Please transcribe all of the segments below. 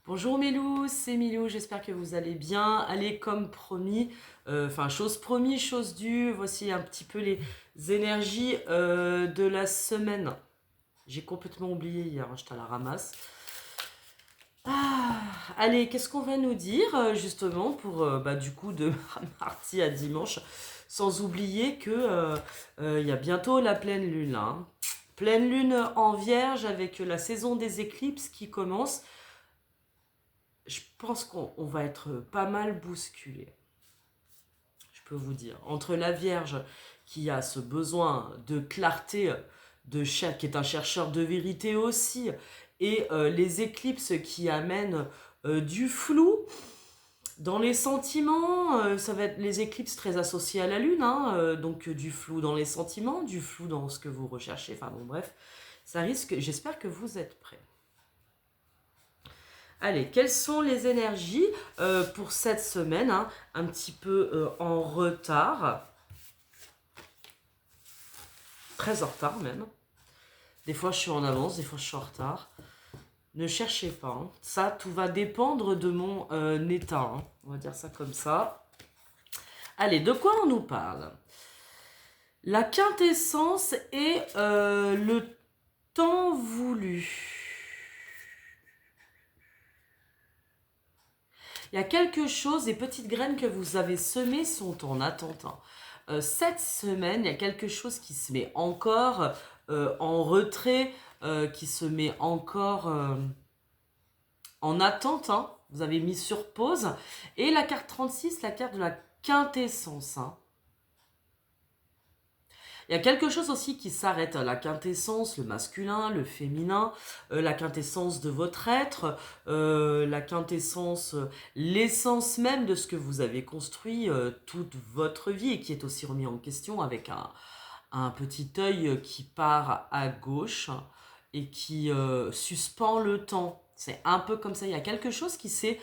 Bonjour Mélou, c'est Milou, j'espère que vous allez bien. Allez, comme promis, chose promis, chose due, voici un petit peu les énergies de la semaine. J'ai complètement oublié hier, hein, j'étais à la ramasse. Ah, allez, qu'est-ce qu'on va nous dire justement pour du coup de mardi à dimanche, sans oublier que il y a bientôt la pleine lune là, hein. Pleine lune en Vierge avec la saison des éclipses qui commence. Je pense qu'on va être pas mal bousculé. Je peux vous dire. Entre la Vierge qui a ce besoin de clarté, qui est un chercheur de vérité aussi, et les éclipses qui amènent du flou dans les sentiments, ça va être les éclipses très associées à la Lune, hein, donc du flou dans les sentiments, du flou dans ce que vous recherchez, enfin bon bref, ça risque, j'espère que vous êtes prêts. Allez, quelles sont les énergies pour cette semaine, hein, un petit peu en retard, très en retard même. Des fois je suis en avance, des fois je suis en retard. Ne cherchez pas, hein. Ça tout va dépendre de mon état, hein. On va dire ça comme ça. Allez, de quoi on nous parle? La quintessence et le temps voulu. Il y a quelque chose, les petites graines que vous avez semées sont en attente, hein. Cette semaine, il y a quelque chose qui se met encore en retrait, qui se met encore en attente, hein. Vous avez mis sur pause. Et la carte 36, la carte de la quintessence, hein. Il y a quelque chose aussi qui s'arrête, la quintessence, le masculin, le féminin, la quintessence de votre être, la quintessence, l'essence même de ce que vous avez construit toute votre vie et qui est aussi remis en question avec un petit œil qui part à gauche et qui suspend le temps. C'est un peu comme ça, il y a quelque chose qui s'est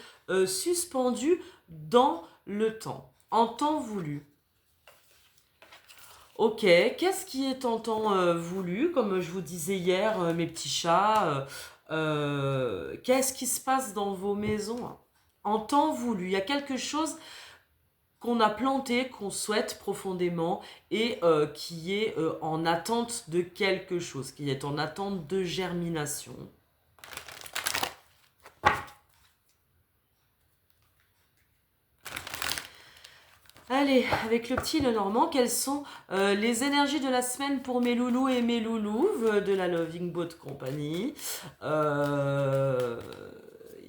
suspendu dans le temps, en temps voulu. Ok, qu'est-ce qui est en temps voulu? Comme je vous disais hier, mes petits chats, qu'est-ce qui se passe dans vos maisons? En temps voulu, il y a quelque chose qu'on a planté, qu'on souhaite profondément et qui est en attente de quelque chose, qui est en attente de germination. Allez, avec le petit Lenormand, quelles sont les énergies de la semaine pour mes loulous et mes loulouves de la Loving Boat Company?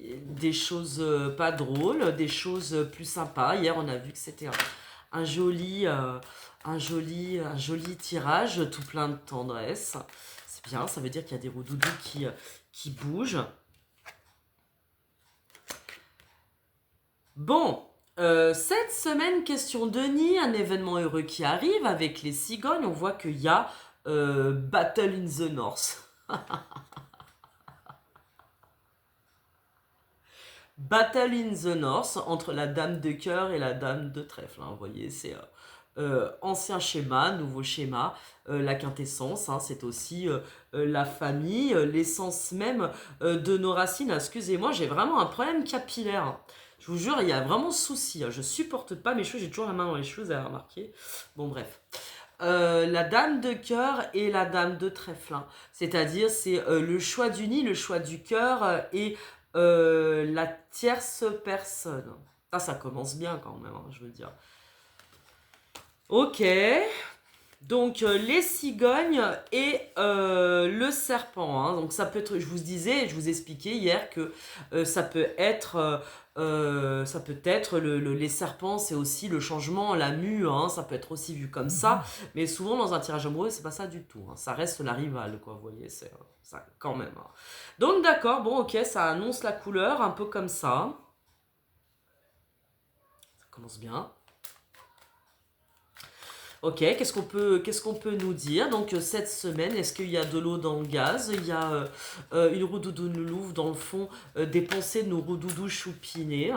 Des choses pas drôles, des choses plus sympas. Hier, on a vu que c'était un joli, un joli tirage, tout plein de tendresse. C'est bien, ça veut dire qu'il y a des roudoudous qui bougent. Bon, cette semaine, question de nid, un événement heureux qui arrive avec les cigognes. On voit qu'il y a Battle in the North. Battle in the North entre la dame de cœur et la dame de trèfle, hein. Vous voyez, c'est ancien schéma, nouveau schéma. La quintessence, hein, c'est aussi la famille, l'essence même de nos racines. Excusez-moi, j'ai vraiment un problème capillaire, hein. Je vous jure, il y a vraiment souci, hein. Je supporte pas mes cheveux, j'ai toujours la main dans les cheveux, vous avez remarqué. Bon, bref. La dame de cœur et la dame de trèfle, hein. C'est-à-dire, c'est le choix du nid, le choix du cœur et la tierce personne. Ça commence bien quand même, hein, je veux dire. Ok. Donc les cigognes et le serpent, hein. Donc ça peut être, je vous disais, je vous expliquais hier que ça peut être les serpents, c'est aussi le changement, la mue, hein. Ça peut être aussi vu comme ça, mais souvent dans un tirage amoureux, c'est pas ça du tout, hein. Ça reste la rivale, quoi, vous voyez, c'est ça quand même, hein. Donc d'accord, bon ok, ça annonce la couleur, un peu comme ça. Ça commence bien. Ok, qu'est-ce qu'on peut nous dire? Donc cette semaine, est-ce qu'il y a de l'eau dans le gaz? Il y a une roudoudou louve dans le fond des pensées de nos roudoudous choupinés.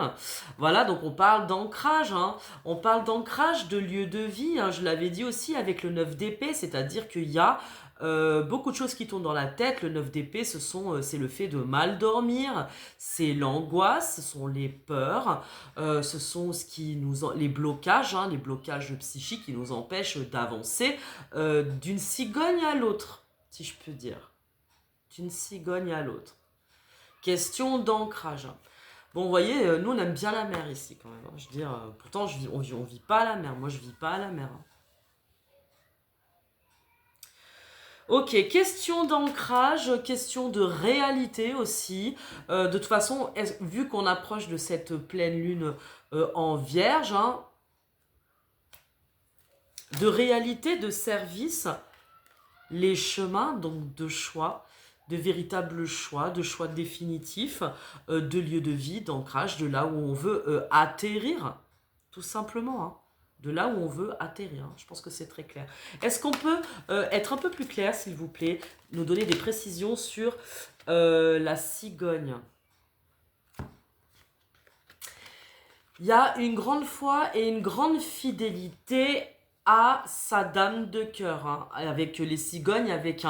Voilà, donc on parle d'ancrage, hein. On parle d'ancrage de lieu de vie, hein. Je l'avais dit aussi avec le 9 d'épée, c'est-à-dire qu'il y a beaucoup de choses qui tournent dans la tête. Le 9 d'épée, c'est le fait de mal dormir, c'est l'angoisse, ce sont les peurs, ce sont les blocages, hein, les blocages psychiques qui nous empêchent d'avancer d'une cigogne à l'autre, si je peux dire. D'une cigogne à l'autre. Question d'ancrage. Bon, vous voyez, nous on aime bien la mer ici quand même. Hein. Je veux dire, pourtant on vit pas à la mer. Moi je vis pas à la mer. Hein. Ok, question d'ancrage, question de réalité aussi. De toute façon, vu qu'on approche de cette pleine lune en vierge, hein, de réalité, de service, les chemins donc de choix, de véritables choix, de choix définitifs, de lieux de vie, d'ancrage, de là où on veut atterrir, tout simplement. Hein. De là où on veut atterrir. Hein. Je pense que c'est très clair. Est-ce qu'on peut être un peu plus clair, s'il vous plaît, nous donner des précisions sur la cigogne? Il y a une grande foi et une grande fidélité à sa dame de cœur. Hein. Avec les cigognes, avec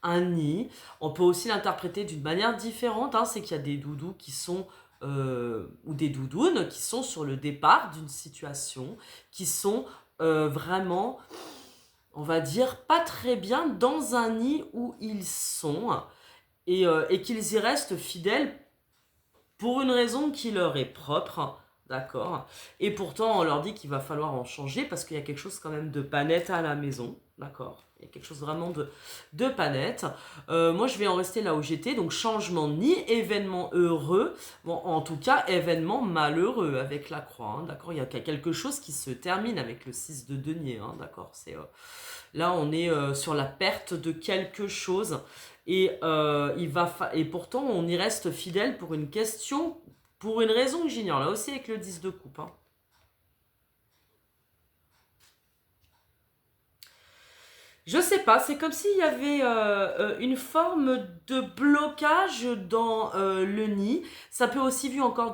un nid. On peut aussi l'interpréter d'une manière différente. Hein. C'est qu'il y a des doudous qui sont... ou des doudounes qui sont sur le départ d'une situation, qui sont vraiment, on va dire, pas très bien dans un nid où ils sont, et qu'ils y restent fidèles pour une raison qui leur est propre, d'accord? Et pourtant, on leur dit qu'il va falloir en changer parce qu'il y a quelque chose quand même de pas net à la maison, d'accord? Il y a quelque chose vraiment de pas net. Moi, je vais en rester là où j'étais. Donc, changement ni événement heureux. Bon, en tout cas, événement malheureux avec la croix. Hein, d'accord, il y a quelque chose qui se termine avec le 6 de denier. Hein, d'accord, là, on est sur la perte de quelque chose. Et, et pourtant, on y reste fidèle pour une question, pour une raison que j'ignore. Là aussi, avec le 10 de coupe. Hein. Je sais pas, c'est comme s'il y avait une forme de blocage dans le nid. Ça peut aussi vu encore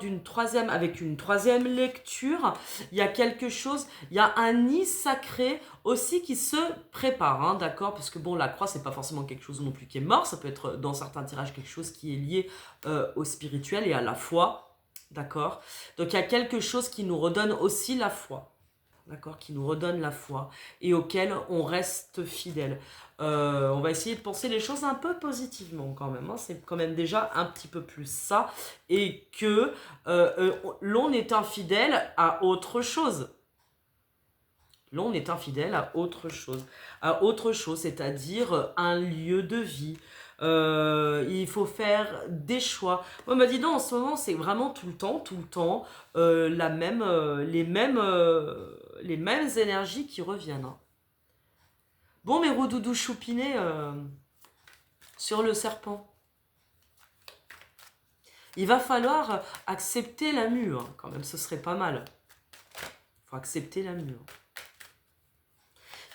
avec une troisième lecture. Il y a quelque chose, il y a un nid sacré aussi qui se prépare, hein, d'accord? Parce que bon, la croix, c'est pas forcément quelque chose non plus qui est mort. Ça peut être dans certains tirages quelque chose qui est lié au spirituel et à la foi, d'accord? Donc il y a quelque chose qui nous redonne aussi la foi. D'accord, qui nous redonne la foi et auquel on reste fidèle. On va essayer de penser les choses un peu positivement quand même. Hein. C'est quand même déjà un petit peu plus ça. Et que l'on est infidèle à autre chose. L'on est infidèle à autre chose. À autre chose, c'est-à-dire un lieu de vie. Il faut faire des choix. Moi, dis donc, en ce moment, c'est vraiment tout le temps, les mêmes énergies qui reviennent. Hein. Bon, mes roudoudous choupinés sur le serpent. Il va falloir accepter la mue, hein, quand même, ce serait pas mal. Il faut accepter la mue.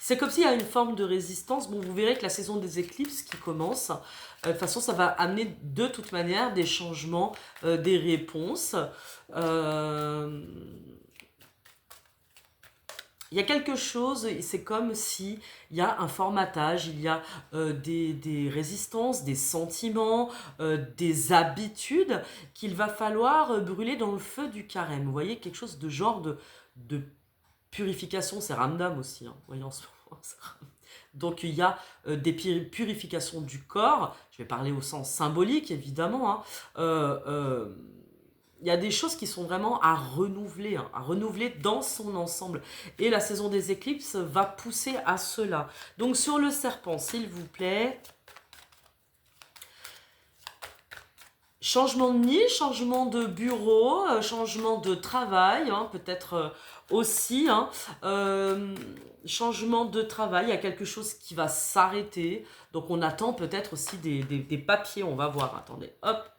C'est comme s'il y a une forme de résistance. Bon, vous verrez que la saison des éclipses qui commence, de toute façon, ça va amener de toute manière des changements, des réponses. Il y a quelque chose, c'est comme si il y a un formatage, il y a des résistances, des sentiments, des habitudes qu'il va falloir brûler dans le feu du carême. Vous voyez, quelque chose de genre de purification, c'est Ramdam aussi, hein, voyez en ce moment. Donc il y a des purifications du corps, je vais parler au sens symbolique évidemment, hein, il y a des choses qui sont vraiment à renouveler, hein, à renouveler dans son ensemble. Et la saison des éclipses va pousser à cela. Donc sur le serpent, s'il vous plaît, changement de nid, changement de bureau, changement de travail, hein, peut-être aussi, hein, changement de travail, il y a quelque chose qui va s'arrêter. Donc on attend peut-être aussi des papiers, on va voir, attendez, hop.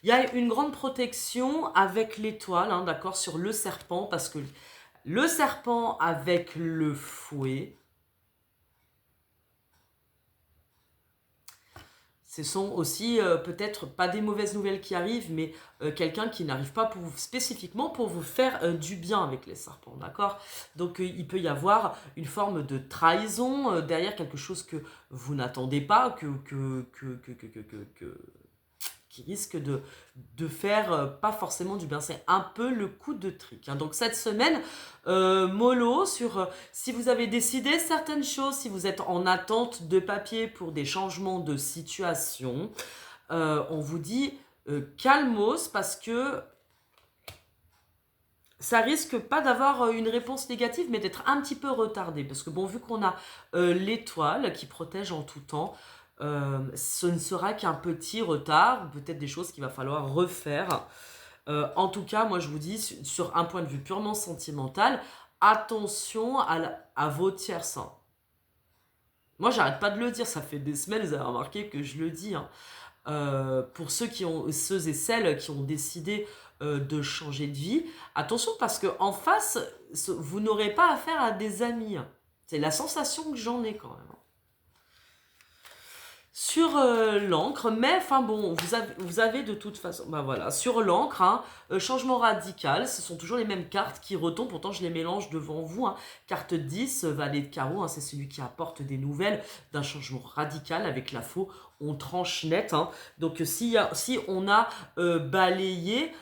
Il y a une grande protection avec l'étoile, hein, d'accord, sur le serpent, parce que le serpent avec le fouet, Ce sont aussi peut-être pas des mauvaises nouvelles qui arrivent, mais quelqu'un qui n'arrive pas spécifiquement pour vous faire du bien avec les serpents, d'accord? Donc il peut y avoir une forme de trahison derrière quelque chose que vous n'attendez pas, qui risque de faire pas forcément du bien. C'est un peu le coup de trick, hein. Donc cette semaine, mollo sur si vous avez décidé certaines choses, si vous êtes en attente de papier pour des changements de situation, on vous dit calmos parce que ça risque pas d'avoir une réponse négative, mais d'être un petit peu retardé. Parce que bon, vu qu'on a l'étoile qui protège en tout temps, ce ne sera qu'un petit retard, peut-être des choses qu'il va falloir refaire. En tout cas, moi je vous dis, sur un point de vue purement sentimental, attention à vos tierces, hein. Moi, j'arrête pas de le dire, ça fait des semaines, vous avez remarqué que je le dis, hein. Pour ceux et celles qui ont décidé de changer de vie, attention parce que en face, vous n'aurez pas affaire à des amis, hein. C'est la sensation que j'en ai quand même, hein. Sur l'encre, mais enfin bon, vous avez de toute façon, bah voilà, sur l'encre, hein, changement radical, ce sont toujours les mêmes cartes qui retombent, pourtant je les mélange devant vous, hein. Carte 10, valet de carreau, hein, c'est celui qui apporte des nouvelles d'un changement radical avec la faux, on tranche net, hein. Donc si on a balayé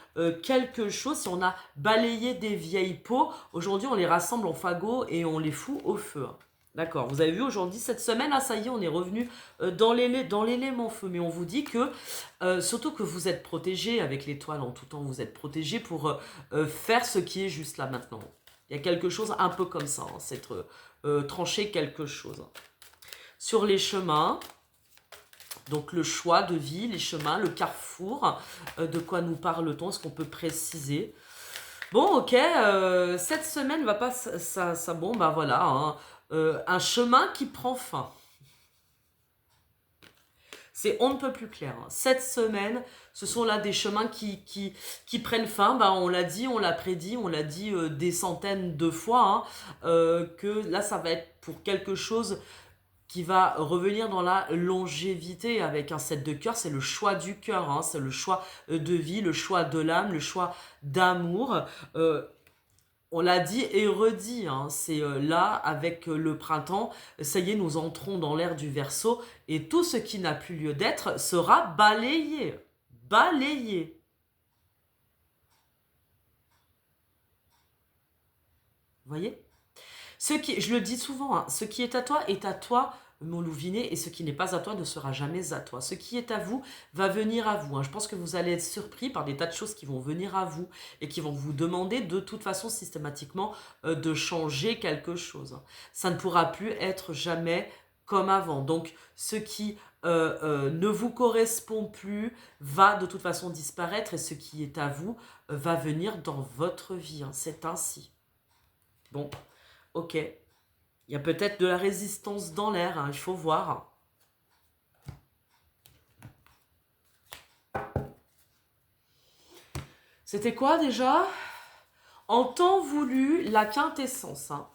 quelque chose, si on a balayé des vieilles peaux, aujourd'hui on les rassemble en fagots et on les fout au feu, hein. D'accord, vous avez vu aujourd'hui, cette semaine, là, ça y est, on est revenu dans l'élément feu. Mais on vous dit que, surtout que vous êtes protégé avec l'étoile en tout temps, vous êtes protégé pour faire ce qui est juste là maintenant. Il y a quelque chose un peu comme ça, hein, c'est trancher quelque chose. Sur les chemins, donc le choix de vie, les chemins, le carrefour, de quoi nous parle-t-on? Est-ce qu'on peut préciser? Bon, ok, cette semaine va pas ça bon, bah voilà, hein, un chemin qui prend fin. C'est on ne peut plus clair, hein. Cette semaine, ce sont là des chemins qui prennent fin. Bah, on l'a dit, on l'a prédit, on l'a dit des centaines de fois, hein, que là, ça va être pour quelque chose qui va revenir dans la longévité avec un 7 de cœur. C'est le choix du cœur, hein, c'est le choix de vie, le choix de l'âme, le choix d'amour. On l'a dit et redit, hein, c'est là, avec le printemps, ça y est, nous entrons dans l'ère du Verseau, et tout ce qui n'a plus lieu d'être sera balayé. Balayé. Vous voyez? Je le dis souvent, hein, ce qui est à toi, mon louvinet, et ce qui n'est pas à toi ne sera jamais à toi. Ce qui est à vous va venir à vous, hein. Je pense que vous allez être surpris par des tas de choses qui vont venir à vous et qui vont vous demander de toute façon systématiquement de changer quelque chose, hein. Ça ne pourra plus être jamais comme avant. Donc ce qui ne vous correspond plus va de toute façon disparaître, et ce qui est à vous va venir dans votre vie, hein. C'est ainsi. Bon, ok. Il y a peut-être de la résistance dans l'air, hein, il faut voir. C'était quoi déjà? En temps voulu, la quintessence, hein.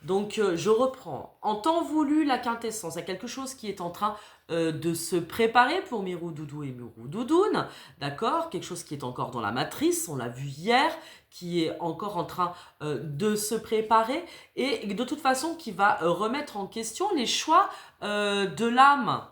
Donc je reprends. En temps voulu, la quintessence. Il y a quelque chose qui est en train de se préparer pour Mirou Doudou et Mirou Doudoune. D'accord? Quelque chose qui est encore dans la matrice, on l'a vu hier, qui est encore en train de se préparer, et de toute façon qui va remettre en question les choix de l'âme.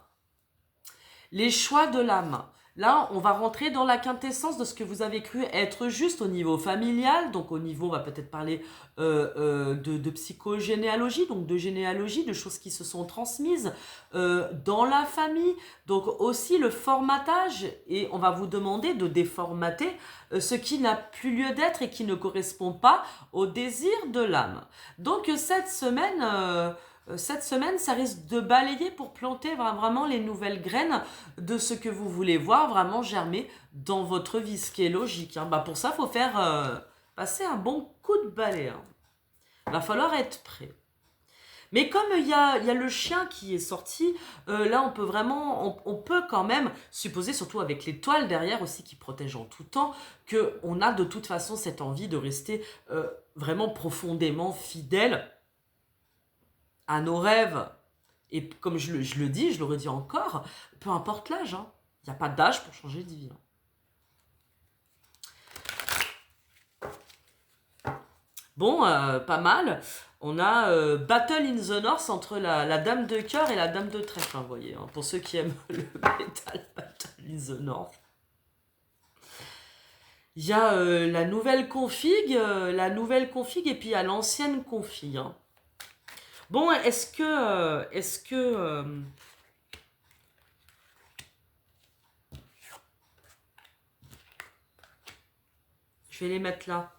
Les choix de l'âme. Là, on va rentrer dans la quintessence de ce que vous avez cru être juste au niveau familial. Donc au niveau, on va peut-être parler de psychogénéalogie, donc de généalogie, de choses qui se sont transmises dans la famille. Donc aussi le formatage, et on va vous demander de déformater ce qui n'a plus lieu d'être et qui ne correspond pas au désir de l'âme. Donc cette semaine, ça risque de balayer pour planter vraiment les nouvelles graines de ce que vous voulez voir vraiment germer dans votre vie, ce qui est logique, hein. Bah pour ça, il faut faire passer un bon coup de balai, hein. Il va falloir être prêt. Mais comme il y a le chien qui est sorti, là on peut quand même supposer, surtout avec l'étoile derrière aussi qui protège en tout temps, qu'on a de toute façon cette envie de rester vraiment profondément fidèle à nos rêves, Et comme je le dis, je le redis encore, peu importe l'âge, hein. Il n'y a pas d'âge pour changer de vie. Bon, pas mal. On a Battle in the North entre la dame de cœur et la dame de trèfle, hein, vous voyez. Hein, pour ceux qui aiment le métal, Battle in the North. Il y a la nouvelle config et puis il y a l'ancienne config. Hein. Bon, est-ce que je vais les mettre là.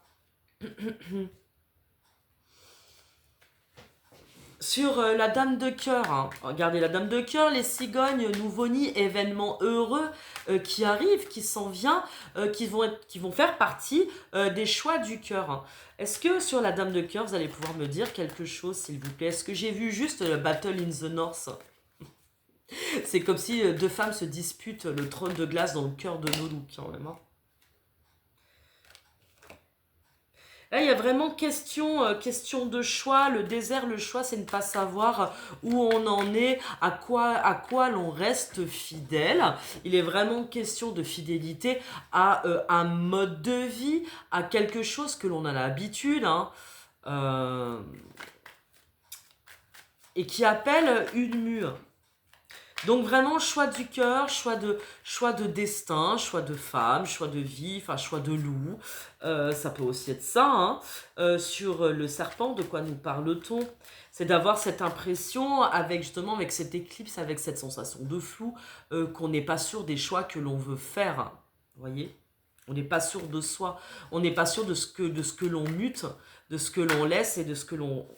Sur la dame de cœur, hein. Regardez la dame de cœur, les cigognes, nouveau-nid, événements heureux qui arrivent, qui s'en vient, qui vont faire partie des choix du cœur. Hein. Est-ce que sur la dame de cœur, vous allez pouvoir me dire quelque chose, s'il vous plaît? Est-ce que j'ai vu juste Battle in the North? C'est comme si deux femmes se disputent le trône de glace dans le cœur de Nolou, quand même. Hein. Là, il y a vraiment question de choix. Le désert, le choix, c'est ne pas savoir où on en est, à quoi l'on reste fidèle. Il est vraiment question de fidélité à un mode de vie, à quelque chose que l'on a l'habitude, hein, et qui appelle une mue. Donc vraiment, choix du cœur, choix de destin, choix de femme, choix de vie, enfin choix de loup. Ça peut aussi être ça. Hein. Sur le serpent, de quoi nous parle-t-on? C'est d'avoir cette impression, avec justement avec cette éclipse, avec cette sensation de flou, qu'on n'est pas sûr des choix que l'on veut faire. Vous voyez? On n'est pas sûr de soi. On n'est pas sûr de ce que l'on mute, de ce que l'on laisse et de ce que l'on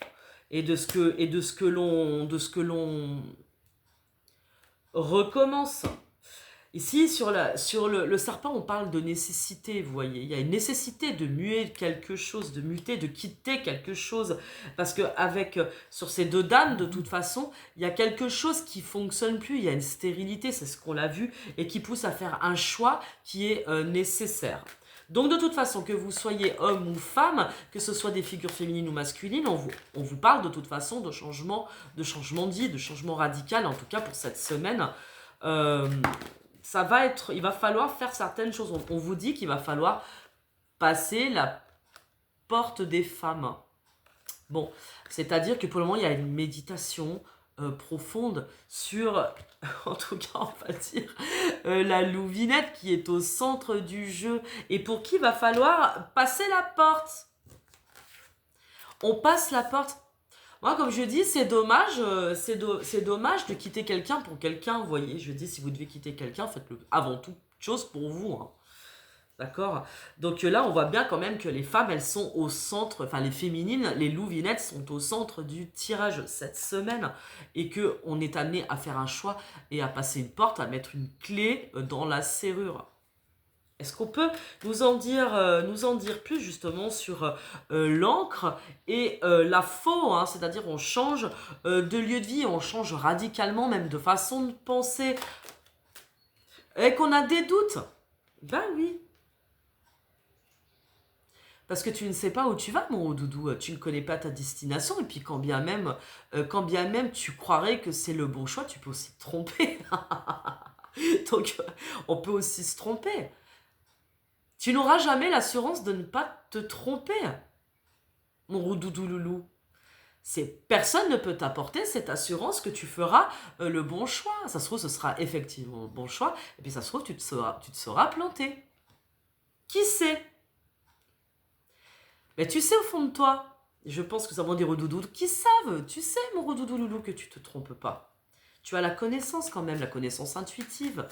recommence. Ici, sur le serpent, on parle de nécessité, vous voyez. Il y a une nécessité de muer quelque chose, de muter, de quitter quelque chose. Parce que sur ces deux dames, de toute façon, il y a quelque chose qui ne fonctionne plus. Il y a une stérilité, c'est ce qu'on l'a vu, et qui pousse à faire un choix qui est nécessaire. Donc de toute façon, que vous soyez homme ou femme, que ce soit des figures féminines ou masculines, on vous parle de toute façon de changement de vie, de changement radical, en tout cas pour cette semaine. Il va falloir faire certaines choses. On vous dit qu'il va falloir passer la porte des femmes. Bon, c'est-à-dire que pour le moment, il y a une méditation profonde sur, en tout cas, on va dire, la louvinette qui est au centre du jeu et pour qui il va falloir passer la porte. On passe la porte. Moi, comme je dis, c'est dommage, c'est dommage de quitter quelqu'un pour quelqu'un. Vous voyez, je dis, si vous devez quitter quelqu'un, faites-le avant toute chose pour vous. Hein. D'accord? Donc là, on voit bien quand même que les femmes, elles sont au centre, enfin les féminines, les louvinettes sont au centre du tirage cette semaine et qu'on est amené à faire un choix et à passer une porte, à mettre une clé dans la serrure. Est-ce qu'on peut nous en dire plus justement sur l'encre et la faux, hein, c'est-à-dire on change de lieu de vie, on change radicalement même de façon de penser et qu'on a des doutes? Ben oui. Parce que tu ne sais pas où tu vas, mon doudou. Tu ne connais pas ta destination. Et puis, quand bien même tu croirais que c'est le bon choix, tu peux aussi te tromper. Donc, on peut aussi se tromper. Tu n'auras jamais l'assurance de ne pas te tromper, mon doudou loulou. Personne ne peut t'apporter cette assurance que tu feras le bon choix. Ça se trouve, ce sera effectivement le bon choix. Et puis, ça se trouve, tu te seras planté. Qui sait? Mais tu sais au fond de toi, je pense que ça va des redoudous qui savent, tu sais mon redoudou loulou que tu te trompes pas. Tu as la connaissance quand même, la connaissance intuitive.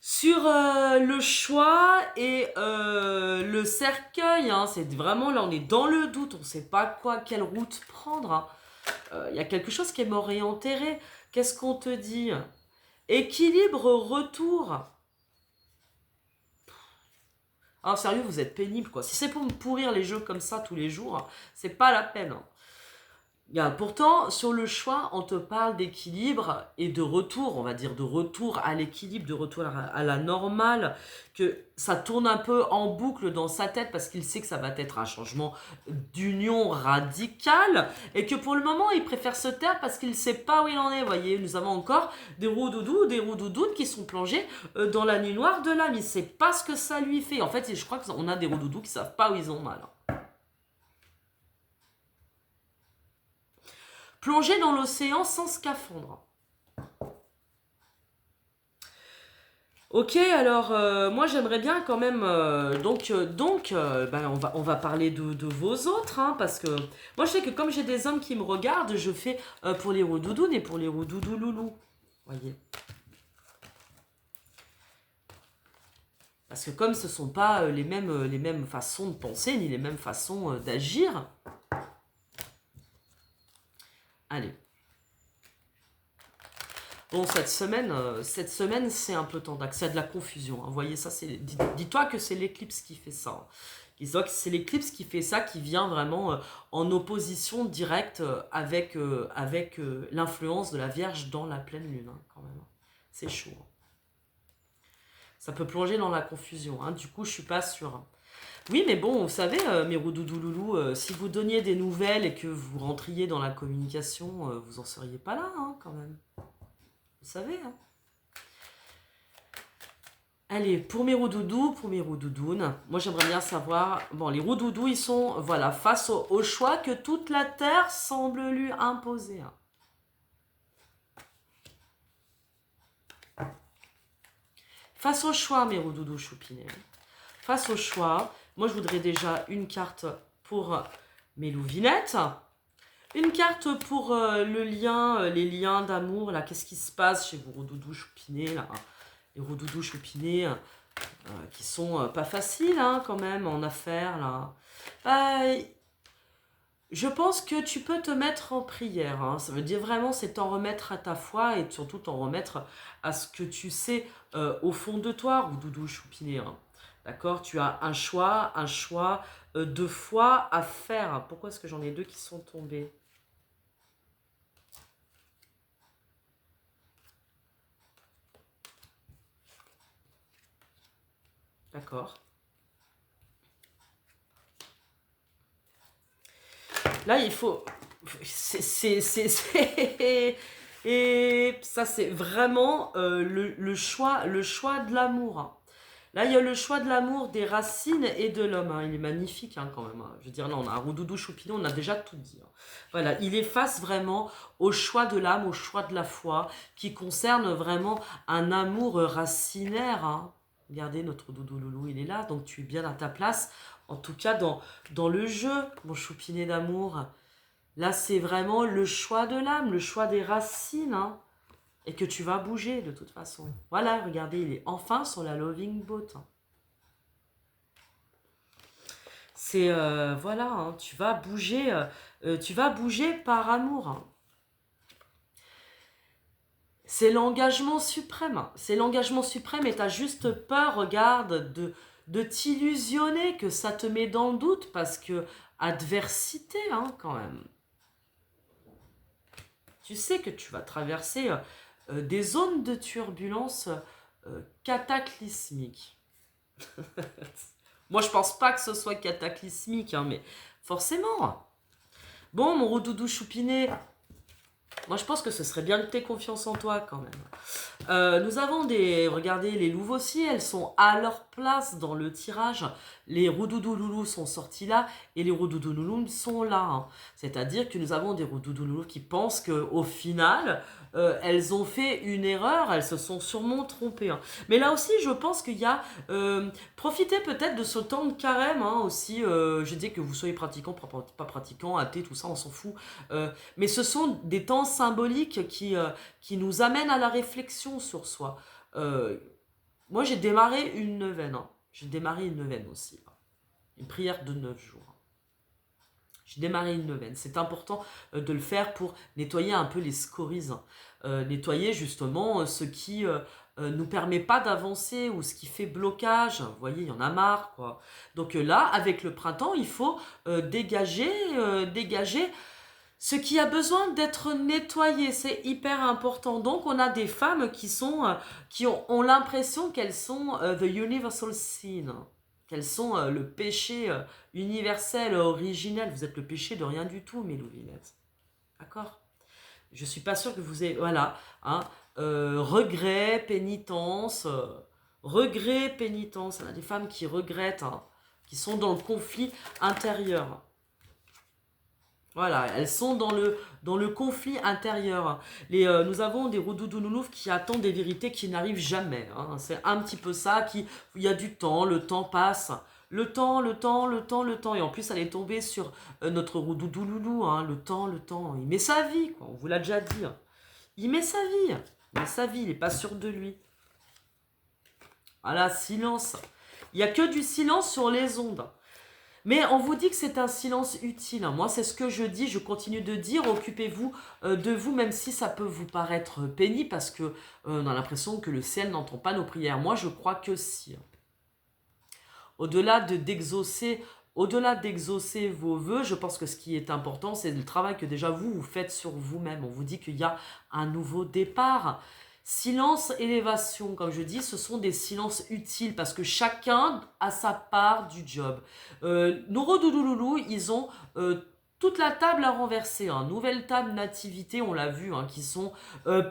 Sur le choix et le cercueil, hein, c'est vraiment là on est dans le doute, on ne sait pas quelle route prendre. Il y a quelque chose qui est mort et enterré. Qu'est-ce qu'on te dit? Équilibre, retour. Ah, sérieux, vous êtes pénible, quoi. Si c'est pour me pourrir les jeux comme ça tous les jours, c'est pas la peine. Regarde, pourtant, sur le choix, on te parle d'équilibre et de retour, on va dire de retour à l'équilibre, de retour à la normale, que ça tourne un peu en boucle dans sa tête parce qu'il sait que ça va être un changement d'union radicale et que pour le moment, il préfère se taire parce qu'il ne sait pas où il en est. Vous voyez, nous avons encore des roudoudous, des roudoudounes qui sont plongés dans la nuit noire de l'âme. Il ne sait pas ce que ça lui fait. En fait, je crois qu'on a des roudoudous qui ne savent pas où ils ont mal. Plonger dans l'océan sans scaphandre. Ok, alors moi j'aimerais bien quand même, ben, on va parler de vos autres, hein, parce que moi je sais que comme j'ai des hommes qui me regardent, je fais pour les roudoudounes et pour les roudoudouloulous, voyez. Parce que comme ce ne sont pas les mêmes façons de penser, ni les mêmes façons d'agir, allez. Bon, cette semaine c'est un peu tendax, c'est de la confusion. Hein. Vous voyez, ça, dis-toi que c'est l'éclipse qui fait ça. Hein. Dis-toi que c'est l'éclipse qui fait ça, qui vient vraiment en opposition directe avec l'influence de la Vierge dans la pleine lune, hein, quand même. C'est chaud. Hein. Ça peut plonger dans la confusion. Hein. Du coup, je suis pas sûre. Oui, mais bon, vous savez, mes roudoudouloulous, si vous donniez des nouvelles et que vous rentriez dans la communication, vous en seriez pas là, hein, quand même. Vous savez, hein. Allez, pour mes roudoudous, pour mes roudoudounes, moi j'aimerais bien savoir, bon, les roudoudous, ils sont, voilà, face au choix que toute la Terre semble lui imposer. Hein. Face au choix, mes roudoudous choupinés. Face au choix, moi je voudrais déjà une carte pour mes louvinettes. Une carte pour le lien, les liens d'amour, là, qu'est-ce qui se passe chez vos roudoudous choupinés, là, hein. Les roudoudous choupinés qui sont pas faciles, hein, quand même, en affaires, là. Je pense que tu peux te mettre en prière, hein. Ça veut dire vraiment, c'est t'en remettre à ta foi et surtout t'en remettre à ce que tu sais au fond de toi, roudoudou choupiné, hein. D'accord? Tu as un choix de foi à faire. Pourquoi est-ce que j'en ai deux qui sont tombés? D'accord. Là, il faut... Et ça, c'est vraiment le choix de l'amour. Hein. Là, il y a le choix de l'amour, des racines et de l'homme. Hein. Il est magnifique, hein, quand même. Hein. Je veux dire, là, on a un roudoudou choupinou, on a déjà tout dit. Hein. Voilà, il est face vraiment au choix de l'âme, au choix de la foi, qui concerne vraiment un amour racinaire. Hein. Regardez, notre doudou loulou, il est là, donc tu es bien à ta place. En tout cas, dans le jeu, mon choupinet d'amour. Là, c'est vraiment le choix de l'âme, le choix des racines, hein, et que tu vas bouger de toute façon. Voilà, regardez, il est enfin sur la Loving Boat. Hein. C'est, voilà, hein, tu vas bouger par amour. Hein. C'est l'engagement suprême. C'est l'engagement suprême et tu as juste peur, regarde, de t'illusionner, que ça te met dans le doute, parce que adversité, hein, quand même. Tu sais que tu vas traverser des zones de turbulence cataclysmiques. Moi, je pense pas que ce soit cataclysmique, hein, mais forcément. Bon, mon roudoudou choupiné, moi, je pense que ce serait bien que tu aies confiance en toi, quand même. Nous avons regardez, les louves aussi, elles sont à leur place dans le tirage. Les roudoudou loulous sont sortis là et les roudoudou loulous sont là. Hein. C'est-à-dire que nous avons des roudoudou loulous qui pensent qu'au final, elles ont fait une erreur, elles se sont sûrement trompées. Hein. Mais là aussi, je pense qu'il y a... profitez peut-être de ce temps de carême hein, aussi. Je dis que vous soyez pratiquant, pas pratiquant, athée, tout ça, on s'en fout. Mais ce sont des temps symboliques qui nous amènent à la réflexion sur soi. Moi, j'ai démarré une neuvaine. Hein. J'ai démarré une neuvaine aussi. Hein. Une prière de 9 jours. J'ai démarré une neuvaine. C'est important de le faire pour nettoyer un peu les scories. Hein. Nettoyer justement ce qui nous permet pas d'avancer ou ce qui fait blocage. Vous voyez, il y en a marre. Quoi. Donc là, avec le printemps, il faut dégager Ce qui a besoin d'être nettoyé, c'est hyper important. Donc, on a des femmes qui ont l'impression qu'elles sont the universal sin, qu'elles sont le péché universel, originel. Vous êtes le péché de rien du tout, mes louvinettes. D'accord? Je suis pas sûre que vous ayez... Voilà. Hein, regret, pénitence. Regret, pénitence. On a des femmes qui regrettent, hein, qui sont dans le conflit intérieur. Voilà, elles sont dans le conflit intérieur. Nous avons des roudoudouloulouf qui attendent des vérités qui n'arrivent jamais. Hein. C'est un petit peu ça, il y a du temps, le temps passe. Le temps. Et en plus, elle est tombée sur notre roudoudouloulou, hein, le temps. Il met sa vie, quoi. On vous l'a déjà dit. Hein. Il met sa vie. Il n'est pas sûr de lui. Voilà, silence. Il n'y a que du silence sur les ondes. Mais on vous dit que c'est un silence utile. Moi, c'est ce que je dis, je continue de dire. Occupez-vous de vous, même si ça peut vous paraître pénible, parce que on a l'impression que le ciel n'entend pas nos prières. Moi, je crois que si. Au-delà d'exaucer vos vœux, je pense que ce qui est important, c'est le travail que déjà vous faites sur vous-même. On vous dit qu'il y a un nouveau départ. Silence, élévation, comme je dis, ce sont des silences utiles parce que chacun a sa part du job. Nos rodoulouloulous, ils ont toute la table à renverser. Hein. Nouvelle table nativité, on l'a vu, hein, qui sont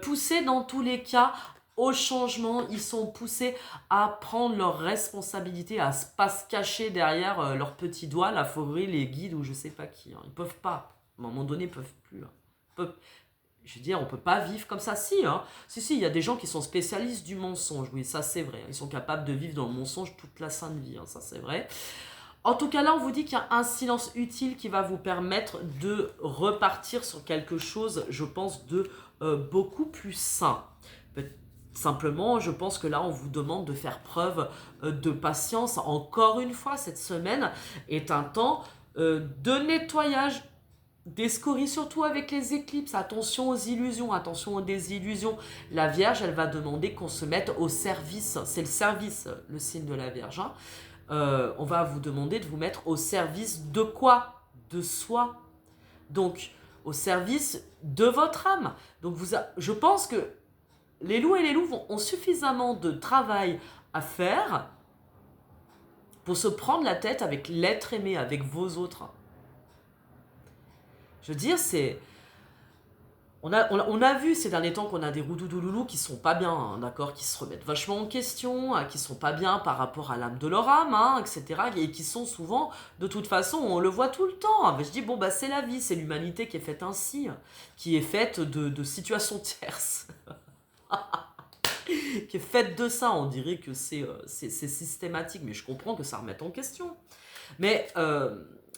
poussés dans tous les cas au changement. Ils sont poussés à prendre leurs responsabilités, à pas se cacher derrière leurs petits doigts, la forêt, les guides ou je sais pas qui. Hein. Ils peuvent pas. À un moment donné, ils peuvent plus. Hein. Je veux dire, on ne peut pas vivre comme ça. Si, hein. Si, il y a des gens qui sont spécialistes du mensonge. Oui, ça c'est vrai. Ils sont capables de vivre dans le mensonge toute la sainte vie. Hein. Ça c'est vrai. En tout cas, là, on vous dit qu'il y a un silence utile qui va vous permettre de repartir sur quelque chose, je pense, de beaucoup plus sain. Simplement, je pense que là, on vous demande de faire preuve de patience. Encore une fois, cette semaine est un temps de nettoyage, des scories, surtout avec les éclipses. Attention aux illusions, attention aux désillusions. La Vierge, elle va demander qu'on se mette au service. C'est le service, le signe de la Vierge. Hein. On va vous demander de vous mettre au service de quoi? De soi. Donc, au service de votre âme. Donc, je pense que les loups et les louves ont suffisamment de travail à faire pour se prendre la tête avec l'être aimé, avec vos autres. Je veux dire, c'est... On a vu ces derniers temps qu'on a des roudoulouloulous qui sont pas bien, hein, d'accord, qui se remettent vachement en question, qui sont pas bien par rapport à l'âme de leur âme, hein, etc. Et qui sont souvent, de toute façon, on le voit tout le temps. Hein. Je dis, bon, bah c'est la vie, c'est l'humanité qui est faite ainsi, qui est faite de situations tierces. Qui est faite de ça, on dirait que c'est systématique, mais je comprends que ça remette en question. Mais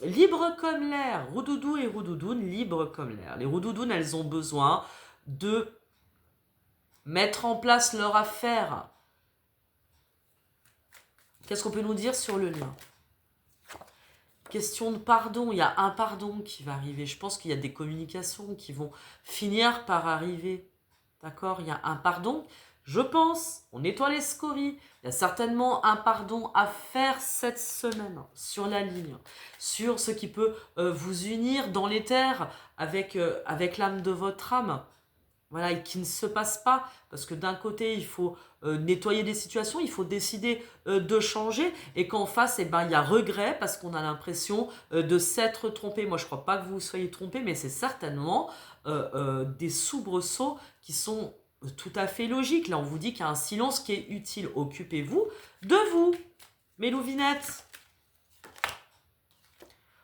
libre comme l'air, roudoudou et roudoudoune, libre comme l'air. Les roudoudounes, elles ont besoin de mettre en place leur affaire. Qu'est-ce qu'on peut nous dire sur le lien? Question de pardon, il y a un pardon qui va arriver. Je pense qu'il y a des communications qui vont finir par arriver. D'accord? Il y a un pardon. Je pense, on nettoie les scories, il y a certainement un pardon à faire cette semaine sur la ligne, sur ce qui peut vous unir dans l'éther avec l'âme de votre âme. Voilà, et qui ne se passe pas, parce que d'un côté, il faut nettoyer des situations, il faut décider de changer, et qu'en face, il y a regret, parce qu'on a l'impression de s'être trompé. Moi, je ne crois pas que vous soyez trompé, mais c'est certainement des soubresauts qui sont tout à fait logiques. Là, on vous dit qu'il y a un silence qui est utile. Occupez-vous de vous, mes louvinettes.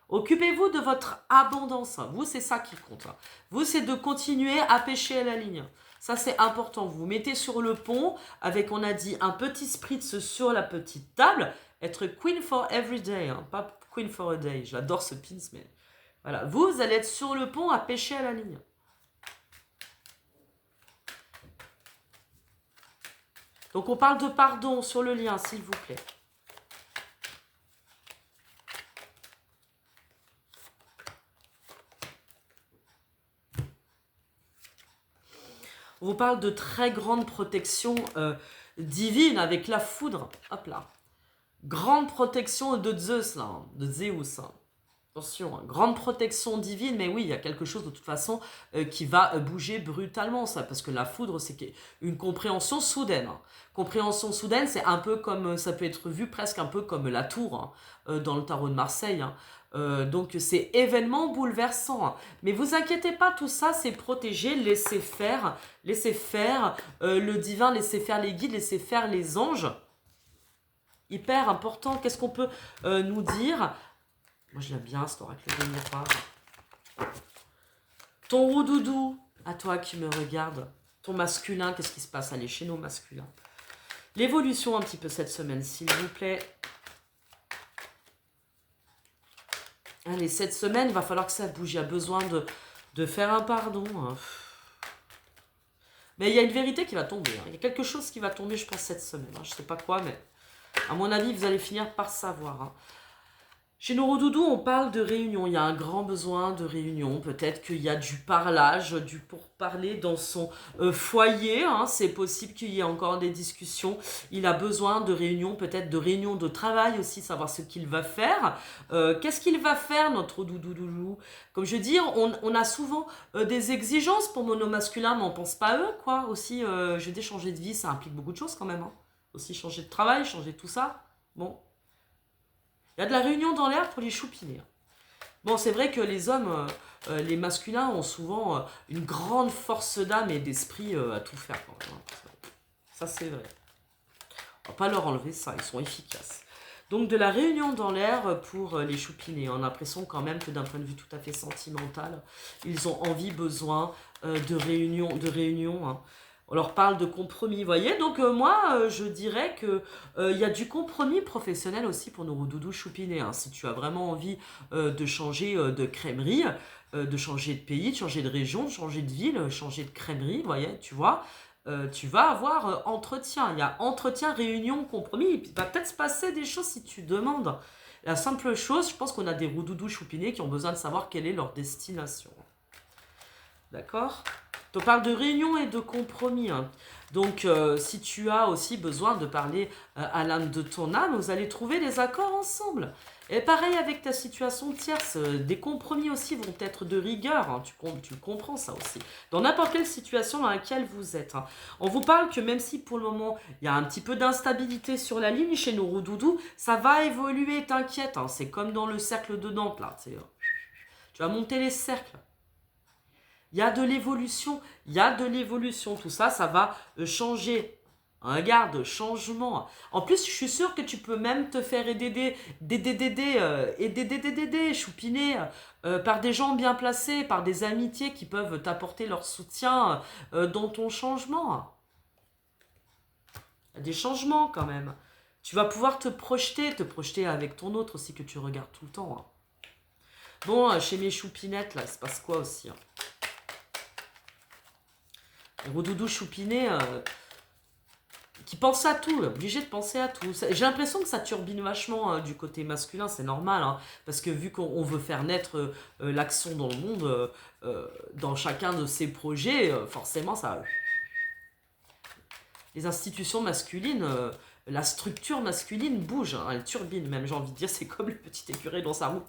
Occupez-vous de votre abondance. Vous, c'est ça qui compte. Vous, c'est de continuer à pêcher à la ligne. Ça, c'est important. Vous vous mettez sur le pont avec, on a dit, un petit spritz sur la petite table. Être queen for every day, hein, pas queen for a day. J'adore ce pins, mais voilà. Vous allez être sur le pont à pêcher à la ligne. Donc, on parle de pardon sur le lien, s'il vous plaît. On vous parle de très grande protection divine avec la foudre. Hop là. Grande protection de Zeus, là, de Zeus. Hein. Attention, hein, grande protection divine, mais oui, il y a quelque chose de toute façon qui va bouger brutalement, ça, parce que la foudre, c'est une compréhension soudaine. Hein. Compréhension soudaine, c'est un peu comme, ça peut être vu presque un peu comme la tour hein, dans le tarot de Marseille. Hein. Donc c'est événement bouleversant. Hein. Mais vous inquiétez pas, tout ça c'est protégé, laissez faire le divin, laissez faire les guides, laissez faire les anges. Hyper important, qu'est-ce qu'on peut nous dire? Moi, je l'aime bien, cet oracle de miroir. Ton roudoudou, à toi qui me regarde. Ton masculin, qu'est-ce qui se passe? Allez, chez nos masculins. L'évolution un petit peu cette semaine, s'il vous plaît. Allez, cette semaine, il va falloir que ça bouge. Il y a besoin de faire un pardon. Hein. Mais il y a une vérité qui va tomber. Hein. Il y a quelque chose qui va tomber, je pense, cette semaine. Hein. Je ne sais pas quoi, mais à mon avis, vous allez finir par savoir. Hein. Chez nos Doudou, on parle de réunion. Il y a un grand besoin de réunion. Peut-être qu'il y a du parlage, du pourparler dans son foyer. Hein. C'est possible qu'il y ait encore des discussions. Il a besoin de réunion, peut-être de réunion de travail aussi, savoir ce qu'il va faire. Qu'est-ce qu'il va faire, notre Doudou? Comme je dis, on a souvent des exigences pour nos masculins, mais on ne pense pas à eux, quoi. Aussi, je dis changer de vie, ça implique beaucoup de choses quand même. Hein. Aussi changer de travail, changer tout ça. Bon. Il y a de la réunion dans l'air pour les choupiner. Bon, c'est vrai que les hommes, les masculins ont souvent une grande force d'âme et d'esprit à tout faire. Quand même. Ça, c'est vrai. On va pas leur enlever ça, ils sont efficaces. Donc, de la réunion dans l'air pour les choupiner. On a l'impression quand même que d'un point de vue tout à fait sentimental, ils ont envie, besoin de réunion. Hein. On leur parle de compromis, vous voyez. Donc moi, je dirais que il y a du compromis professionnel aussi pour nos doudous choupinés. Hein. Si tu as vraiment envie de changer de crèmerie, de changer de pays, de changer de région, de changer de ville, changer de crèmerie, vous voyez, tu vois, tu vas avoir entretien. Il y a entretien, réunion, compromis. Et puis, il va peut-être se passer des choses si tu demandes. La simple chose, je pense qu'on a des doudous choupinés qui ont besoin de savoir quelle est leur destination. D'accord ? On parle de réunion et de compromis. Hein. Donc, si tu as aussi besoin de parler à l'âme de ton âme, vous allez trouver des accords ensemble. Et pareil avec ta situation tierce, des compromis aussi vont être de rigueur. Hein. Tu comprends ça aussi. Dans n'importe quelle situation dans laquelle vous êtes. Hein. On vous parle que même si pour le moment, il y a un petit peu d'instabilité sur la ligne chez nos roudoudous, ça va évoluer, t'inquiète. Hein. C'est comme dans le cercle de Nantes, là. Tu vas monter les cercles. Il y a de l'évolution, tout ça, ça va changer. Regarde, changement. En plus, je suis sûre que tu peux même te faire aider, choupiner par des gens bien placés, par des amitiés qui peuvent t'apporter leur soutien dans ton changement. Il y a des changements quand même. Tu vas pouvoir te projeter avec ton autre aussi que tu regardes tout le temps. Hein. Bon, chez mes choupinettes, là, il se passe quoi aussi hein. Roudoudou choupiné qui pense à tout, obligé de penser à tout. J'ai l'impression que ça turbine vachement du côté masculin, c'est normal, hein, parce que vu qu'on veut faire naître l'action dans le monde, dans chacun de ses projets, forcément ça... Les institutions masculines, la structure masculine bouge, hein, elle turbine même, j'ai envie de dire, c'est comme le petit écureuil dans sa roue.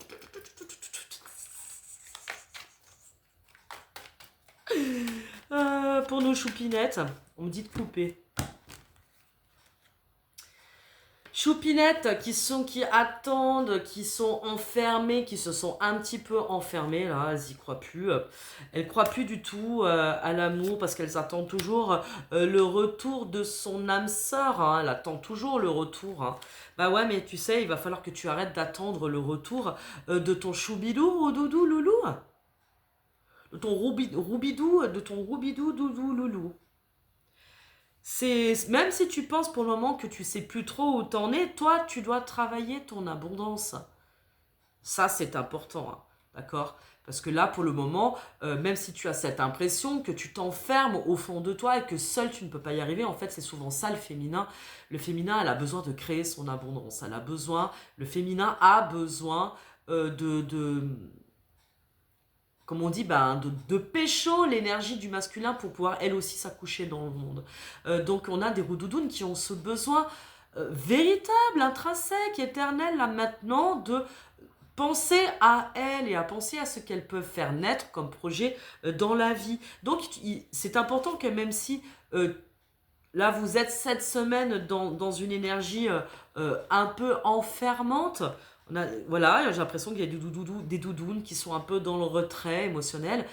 Pour nos choupinettes, on me dit de couper. Choupinettes qui attendent, qui sont enfermées, qui se sont un petit peu enfermées, là, elles y croient plus. Elles croient plus du tout à l'amour parce qu'elles attendent toujours le retour de son âme sœur. Hein, elle attend toujours le retour. Hein. Bah ouais, mais tu sais, il va falloir que tu arrêtes d'attendre le retour de ton choubidou, doudou, loulou. De ton roubidou, doudou, loulou. Même si tu penses pour le moment que tu sais plus trop où t'en es, toi, tu dois travailler ton abondance. Ça, c'est important, hein, d'accord ? Parce que là, pour le moment, même si tu as cette impression que tu t'enfermes au fond de toi et que seul tu ne peux pas y arriver, en fait, c'est souvent ça le féminin. Le féminin, elle a besoin de créer son abondance. Le féminin a besoin comme on dit, de pécho l'énergie du masculin pour pouvoir elle aussi s'accoucher dans le monde. Donc on a des roudoudounes qui ont ce besoin véritable, intrinsèque, éternel, là maintenant, de Pensez à elles et à penser à ce qu'elles peuvent faire naître comme projet dans la vie. Donc, c'est important que même si là, vous êtes cette semaine dans une énergie un peu enfermante, voilà, j'ai l'impression qu'il y a des doudounes qui sont un peu dans le retrait émotionnel.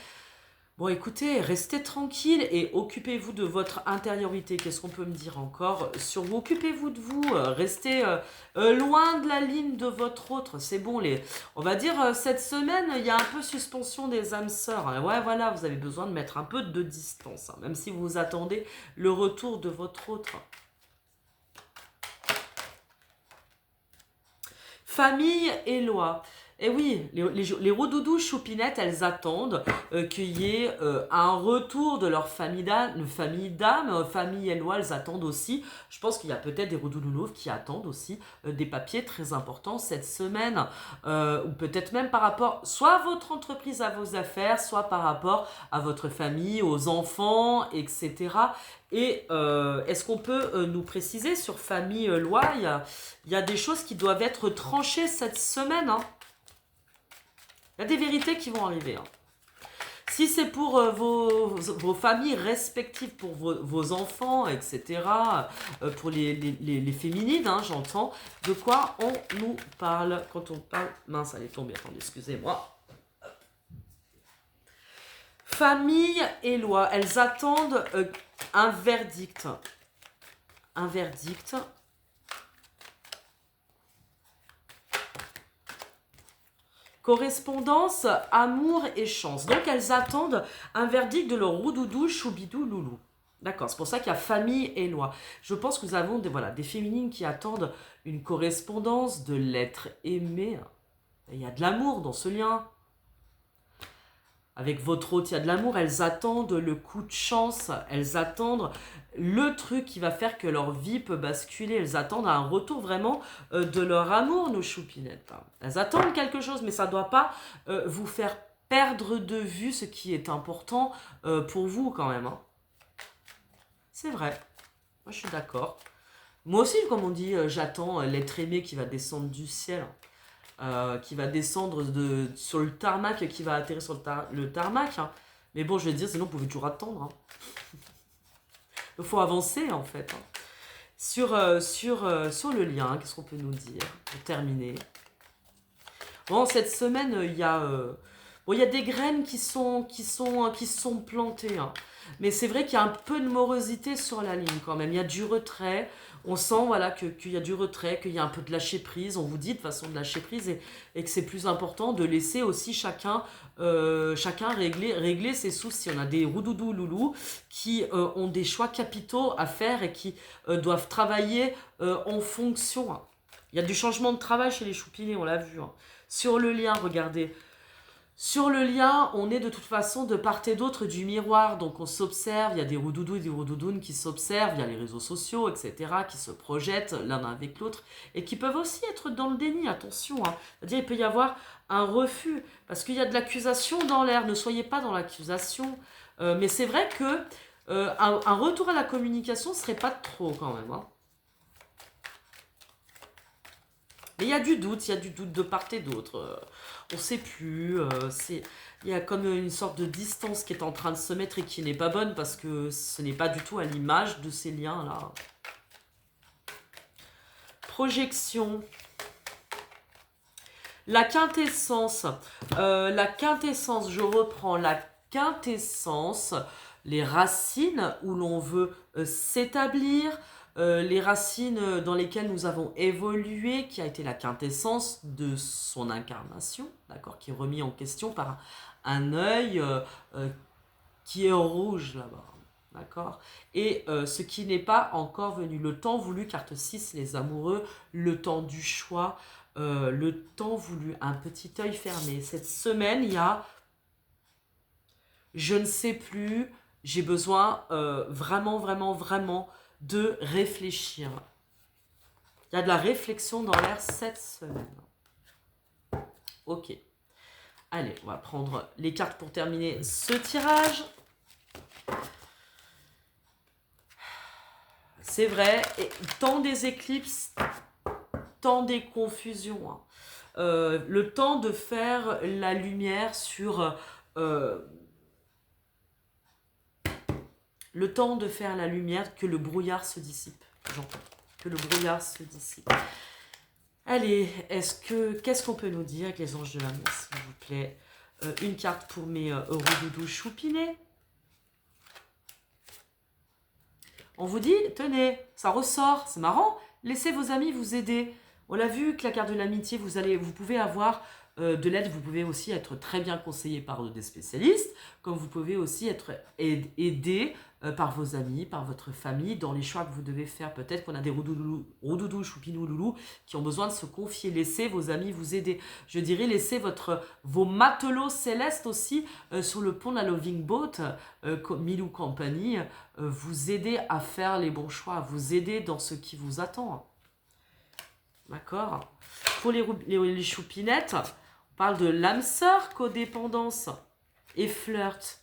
Bon, écoutez, restez tranquille et occupez-vous de votre intériorité. Qu'est-ce qu'on peut me dire encore sur vous? Occupez-vous de vous, restez loin de la ligne de votre autre. C'est bon, on va dire, cette semaine, il y a un peu suspension des âmes sœurs, hein. Ouais, voilà, vous avez besoin de mettre un peu de distance, hein, même si vous attendez le retour de votre autre. Famille et loi. Et oui, les rodoudous choupinettes, elles attendent qu'il y ait un retour de leur famille d'âme, famille et loi, elles attendent aussi. Je pense qu'il y a peut-être des rodoudous qui attendent aussi des papiers très importants cette semaine, ou peut-être même par rapport soit à votre entreprise, à vos affaires, soit par rapport à votre famille, aux enfants, etc. Et est-ce qu'on peut nous préciser sur famille, loi, il y a des choses qui doivent être tranchées cette semaine, hein. Il y a des vérités qui vont arriver, hein. Si c'est pour vos familles respectives, pour vos enfants, etc., pour les féminines, hein, j'entends, de quoi on nous parle quand on parle... Mince, elle est tombée, attendez, excusez-moi. Famille et loi, elles attendent un verdict. Un verdict. Correspondance, amour et chance. Donc elles attendent un verdict de leur roudoudou, choubidou, loulou. D'accord, c'est pour ça qu'il y a famille et loi. Je pense que nous avons des féminines qui attendent une correspondance, de l'être aimé. Il y a de l'amour dans ce lien. Avec votre autre, il y a de l'amour, elles attendent le coup de chance, elles attendent le truc qui va faire que leur vie peut basculer, elles attendent un retour vraiment de leur amour, nos choupinettes. Elles attendent quelque chose, mais ça ne doit pas vous faire perdre de vue ce qui est important pour vous quand même, hein. C'est vrai, moi je suis d'accord. Moi aussi, comme on dit, j'attends l'être aimé qui va descendre du ciel. Qui va descendre sur le tarmac, qui va atterrir sur le tarmac, hein. Mais bon, je vais dire, sinon, vous pouvez toujours attendre, hein. Il faut avancer, en fait, hein. Sur le lien, qu'est-ce qu'on peut nous dire pour terminer? Bon, cette semaine, il y a des graines qui sont plantées, hein. Mais c'est vrai qu'il y a un peu de morosité sur la ligne quand même. Il y a du retrait. On sent voilà, qu'il y a du retrait, qu'il y a un peu de lâcher prise. On vous dit de façon de lâcher prise et que c'est plus important de laisser aussi chacun régler ses soucis. On a des roudoudous loulous qui ont des choix capitaux à faire et qui doivent travailler en fonction, hein. Il y a du changement de travail chez les choupinés, on l'a vu, hein. Sur le lien, regardez. Sur le lien, on est de toute façon de part et d'autre du miroir, donc on s'observe, il y a des roudoudous et des roudoudounes qui s'observent, il y a les réseaux sociaux, etc., qui se projettent l'un avec l'autre, et qui peuvent aussi être dans le déni, attention, hein. C'est-à-dire il peut y avoir un refus, parce qu'il y a de l'accusation dans l'air, ne soyez pas dans l'accusation, mais c'est vrai que un retour à la communication ne serait pas trop quand même, hein. Mais il y a du doute de part et d'autre. On ne sait plus. Il y a comme une sorte de distance qui est en train de se mettre et qui n'est pas bonne parce que ce n'est pas du tout à l'image de ces liens-là. Projection. La quintessence. Je reprends la quintessence, les racines où l'on veut s'établir, les racines dans lesquelles nous avons évolué, qui a été la quintessence de son incarnation, d'accord, qui est remis en question par un œil qui est rouge là-bas, d'accord, et ce qui n'est pas encore venu, le temps voulu, carte 6, les amoureux, le temps du choix, le temps voulu, un petit œil fermé. Cette semaine, il y a je ne sais plus, j'ai besoin vraiment, vraiment, vraiment de réfléchir. Il y a de la réflexion dans l'air cette semaine. Ok. Allez, on va prendre les cartes pour terminer ce tirage. C'est vrai, et tant des éclipses, tant des confusions, hein. le temps de faire la lumière sur... le temps de faire la lumière, que le brouillard se dissipe. J'entends. Que le brouillard se dissipe. Allez, qu'est-ce qu'on peut nous dire avec les anges de l'amour, s'il vous plaît? Une carte pour mes roudoudous choupinés. On vous dit, tenez, ça ressort, c'est marrant, laissez vos amis vous aider. On l'a vu que la carte de l'amitié, vous pouvez avoir de l'aide, vous pouvez aussi être très bien conseillé par des spécialistes, comme vous pouvez aussi être aidé par vos amis, par votre famille, dans les choix que vous devez faire. Peut-être qu'on a des roudoudous, choupinous, loulous, qui ont besoin de se confier. Laissez vos amis vous aider. Je dirais, laissez vos matelots célestes aussi sur le pont de la Loving Boat, Milou Company, vous aider à faire les bons choix, vous aider dans ce qui vous attend. D'accord? Pour les choupinettes, on parle de l'âme sœur, codépendance et flirt.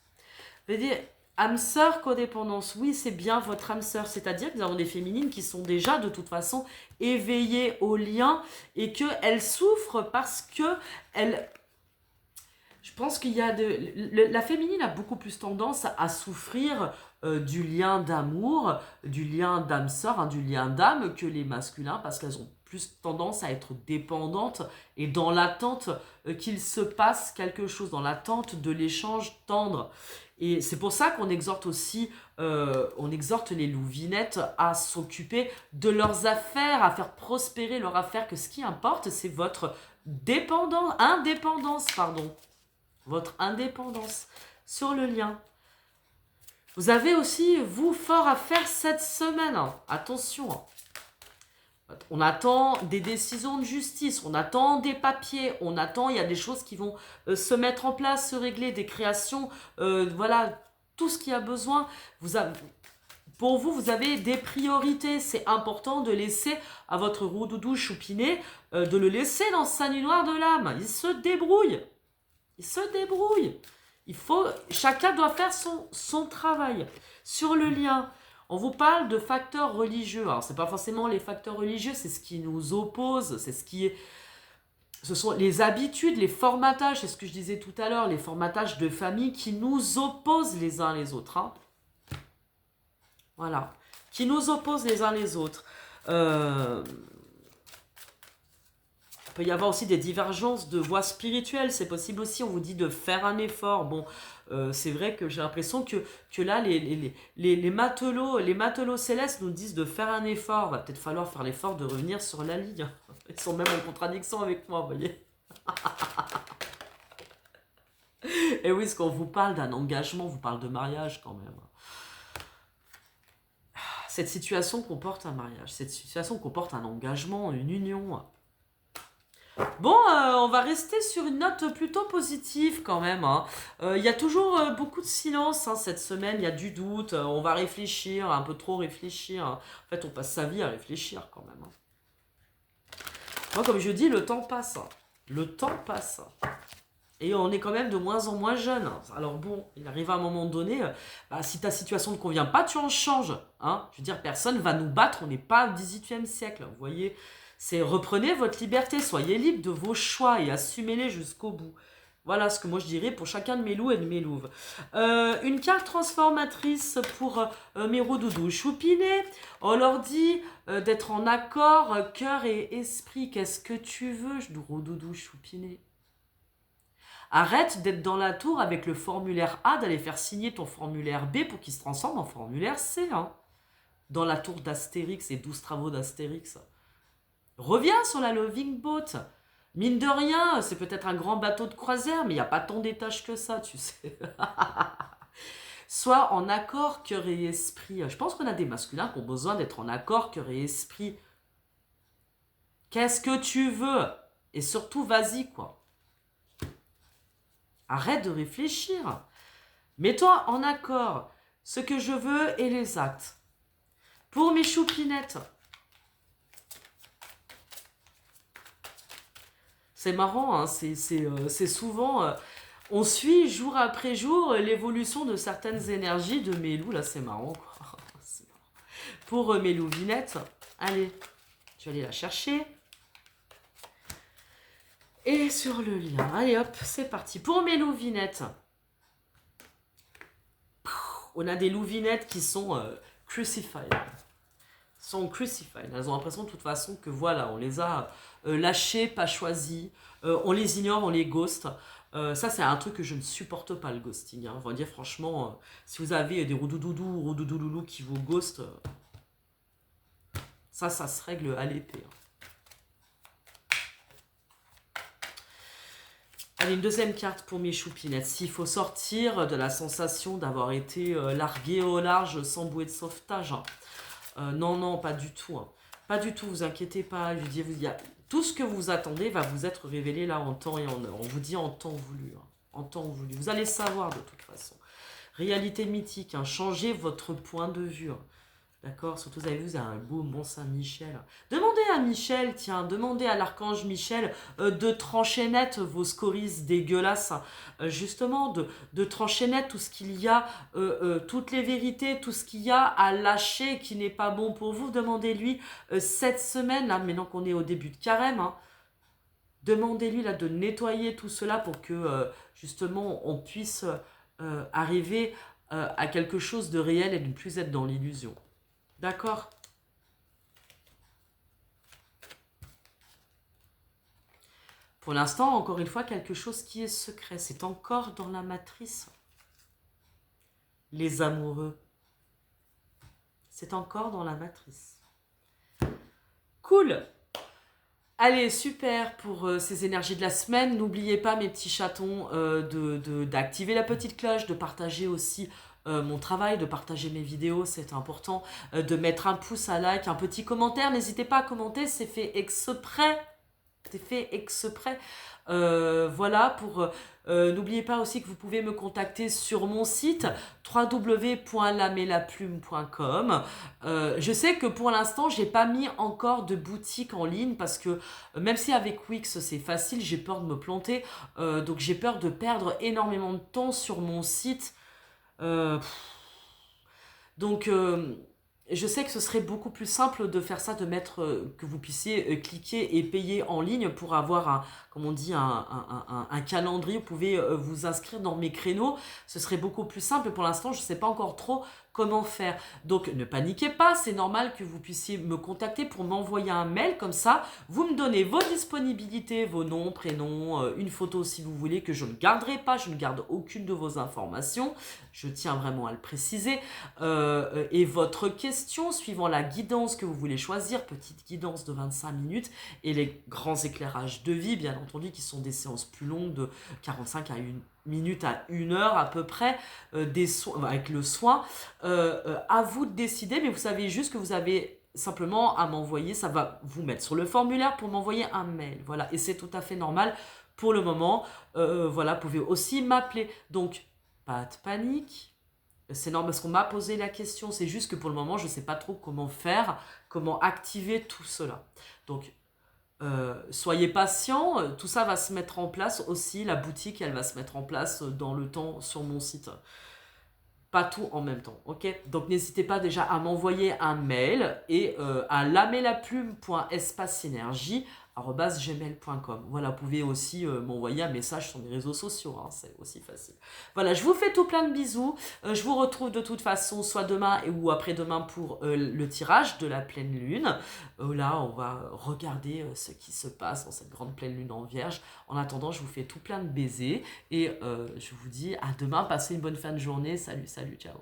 Je veux dire, âme sœur, codépendance, oui, c'est bien votre âme sœur. C'est-à-dire que nous avons des féminines qui sont déjà de toute façon éveillées au lien et qu'elles souffrent parce que je pense qu'il y a la féminine a beaucoup plus tendance à souffrir du lien d'amour, du lien d'âme sœur, du lien d'âme que les masculins, parce qu'elles ont plus tendance à être dépendantes et dans l'attente qu'il se passe quelque chose, dans l'attente de l'échange tendre. Et c'est pour ça qu'on exhorte aussi, on exhorte les louvinettes à s'occuper de leurs affaires, à faire prospérer leurs affaires, que ce qui importe, c'est votre indépendance, votre indépendance sur le lien. Vous avez aussi, vous, fort à faire cette semaine. Attention. On attend des décisions de justice, on attend des papiers, il y a des choses qui vont se mettre en place, se régler, des créations, voilà, tout ce qu'il y a besoin. Pour vous, vous avez des priorités. C'est important de laisser à votre roudoudou choupiné, de le laisser dans sa nuit noire de l'âme. Il se débrouille. Chacun doit faire son travail. Sur le lien, on vous parle de facteurs religieux. Alors, ce n'est pas forcément les facteurs religieux, c'est ce qui nous oppose, ce sont les habitudes, les formatages, c'est ce que je disais tout à l'heure, les formatages de famille qui nous opposent les uns les autres. Voilà, qui nous opposent les uns les autres. Il peut y avoir aussi des divergences de voies spirituelles, c'est possible aussi, on vous dit de faire un effort. Bon, c'est vrai que j'ai l'impression que là, les matelots célestes nous disent de faire un effort. Il va peut-être falloir faire l'effort de revenir sur la ligne. Ils sont même en contradiction avec moi, vous voyez. Et oui, parce qu'on vous parle d'un engagement, on vous parle de mariage quand même. Cette situation comporte un mariage, cette situation comporte un engagement, une union. Bon, on va rester sur une note plutôt positive quand même. Il y a toujours beaucoup de silence cette semaine, il y a du doute, on va réfléchir, un peu trop réfléchir. En fait, on passe sa vie à réfléchir quand même. Moi, comme je dis, le temps passe. Le temps passe. Et on est quand même de moins en moins jeunes. Alors bon, il arrive à un moment donné, si ta situation ne convient pas, tu en changes. Je veux dire, personne va nous battre, on n'est pas au XVIIIe siècle. Vous voyez, reprenez votre liberté, soyez libre de vos choix et assumez-les jusqu'au bout. Voilà ce que moi je dirais pour chacun de mes loups et de mes louves. Une carte transformatrice pour mes roudoudous choupinés. On leur dit d'être en accord, cœur et esprit. Qu'est-ce que tu veux, roudoudou choupiné? Arrête d'être dans la tour avec le formulaire A, d'aller faire signer ton formulaire B pour qu'il se transforme en formulaire C. Dans la tour d'Astérix et 12 travaux d'Astérix. Reviens sur la Loving Boat. Mine de rien, c'est peut-être un grand bateau de croisière, mais il n'y a pas tant d'étages que ça, tu sais. Sois en accord, cœur et esprit. Je pense qu'on a des masculins qui ont besoin d'être en accord, cœur et esprit. Qu'est-ce que tu veux? Et surtout, vas-y, quoi. Arrête de réfléchir. Mets-toi en accord. Ce que je veux et les actes. Pour mes choupinettes. C'est marrant, c'est souvent... on suit jour après jour l'évolution de certaines énergies de mes loups. Là, c'est marrant, quoi. C'est marrant. Pour mes louvinettes, allez, je vais aller la chercher. Et sur le lien, allez hop, c'est parti. Pour mes louvinettes, on a des louvinettes qui sont crucified. Elles ont l'impression de toute façon que voilà, on les a lâchées, pas choisies, on les ignore, on les ghost. Ça, c'est un truc que je ne supporte pas, le ghosting. Hein. On va dire franchement, si vous avez des roudoudoudou ou roudoudoulou qui vous ghostent, ça se règle à l'épée. Hein. Allez, une deuxième carte pour mes choupinettes. S'il faut sortir de la sensation d'avoir été largué au large sans bouée de sauvetage. Hein. Non, pas du tout. Hein. Pas du tout, vous inquiétez pas. Je dis, tout ce que vous attendez va vous être révélé là en temps et en heure. On vous dit en temps voulu. Hein. En temps voulu. Vous allez savoir de toute façon. Réalité mythique. Hein. Changez votre point de vue. Hein. D'accord? Surtout, vous avez vu, vous avez un beau Mont Saint-Michel. Demandez à Michel, tiens, demandez à l'archange Michel de trancher net vos scories dégueulasses. Justement, de trancher net tout ce qu'il y a, toutes les vérités, tout ce qu'il y a à lâcher qui n'est pas bon pour vous. Demandez-lui cette semaine, là, maintenant qu'on est au début de carême, hein, demandez-lui là de nettoyer tout cela pour que, justement, on puisse arriver à quelque chose de réel et de ne plus être dans l'illusion. D'accord? Pour l'instant, encore une fois, quelque chose qui est secret. C'est encore dans la matrice. Les amoureux. C'est encore dans la matrice. Cool! Allez, super pour ces énergies de la semaine. N'oubliez pas, mes petits chatons, d'activer la petite cloche, de partager aussi mon travail, de partager mes vidéos, c'est important, de mettre un pouce, un like, un petit commentaire. N'hésitez pas à commenter, c'est fait exprès. C'est fait exprès. Voilà, n'oubliez pas aussi que vous pouvez me contacter sur mon site www.lamelaplume.com. Je sais que pour l'instant, j'ai pas mis encore de boutique en ligne parce que même si avec Wix c'est facile, j'ai peur de me planter. Donc j'ai peur de perdre énormément de temps sur mon site. Donc je sais que ce serait beaucoup plus simple de faire ça, de mettre que vous puissiez cliquer et payer en ligne pour avoir comme on dit, un calendrier. Vous pouvez vous inscrire dans mes créneaux. Ce serait beaucoup plus simple. Pour l'instant, je ne sais pas encore trop comment faire. Donc, ne paniquez pas. C'est normal que vous puissiez me contacter pour m'envoyer un mail. Comme ça, vous me donnez vos disponibilités, vos noms, prénoms, une photo si vous voulez, que je ne garderai pas. Je ne garde aucune de vos informations. Je tiens vraiment à le préciser. Et votre question, suivant la guidance que vous voulez choisir, petite guidance de 25 minutes, et les grands éclairages de vie, bien entendu, qui sont des séances plus longues de 45 à 1 minute à 1 heure à peu près, avec le soin. À vous de décider, mais vous savez juste que vous avez simplement à m'envoyer, ça va vous mettre sur le formulaire pour m'envoyer un mail. Voilà, et c'est tout à fait normal pour le moment. Voilà, vous pouvez aussi m'appeler. Donc, pas de panique. C'est normal parce qu'on m'a posé la question. C'est juste que pour le moment, je ne sais pas trop comment faire, comment activer tout cela. Donc, soyez patients, tout ça va se mettre en place aussi, la boutique elle va se mettre en place dans le temps sur mon site. Pas tout en même temps, ok? Donc n'hésitez pas déjà à m'envoyer un mail et à lamelaplume.espacesynergie@gmail.com. Voilà, vous pouvez aussi m'envoyer un message sur mes réseaux sociaux, hein, c'est aussi facile. Voilà, je vous fais tout plein de bisous. Je vous retrouve de toute façon soit demain ou après-demain pour le tirage de la pleine lune. Là, on va regarder ce qui se passe dans cette grande pleine lune en Vierge. En attendant, je vous fais tout plein de baisers et je vous dis à demain. Passez une bonne fin de journée. Salut, salut, ciao.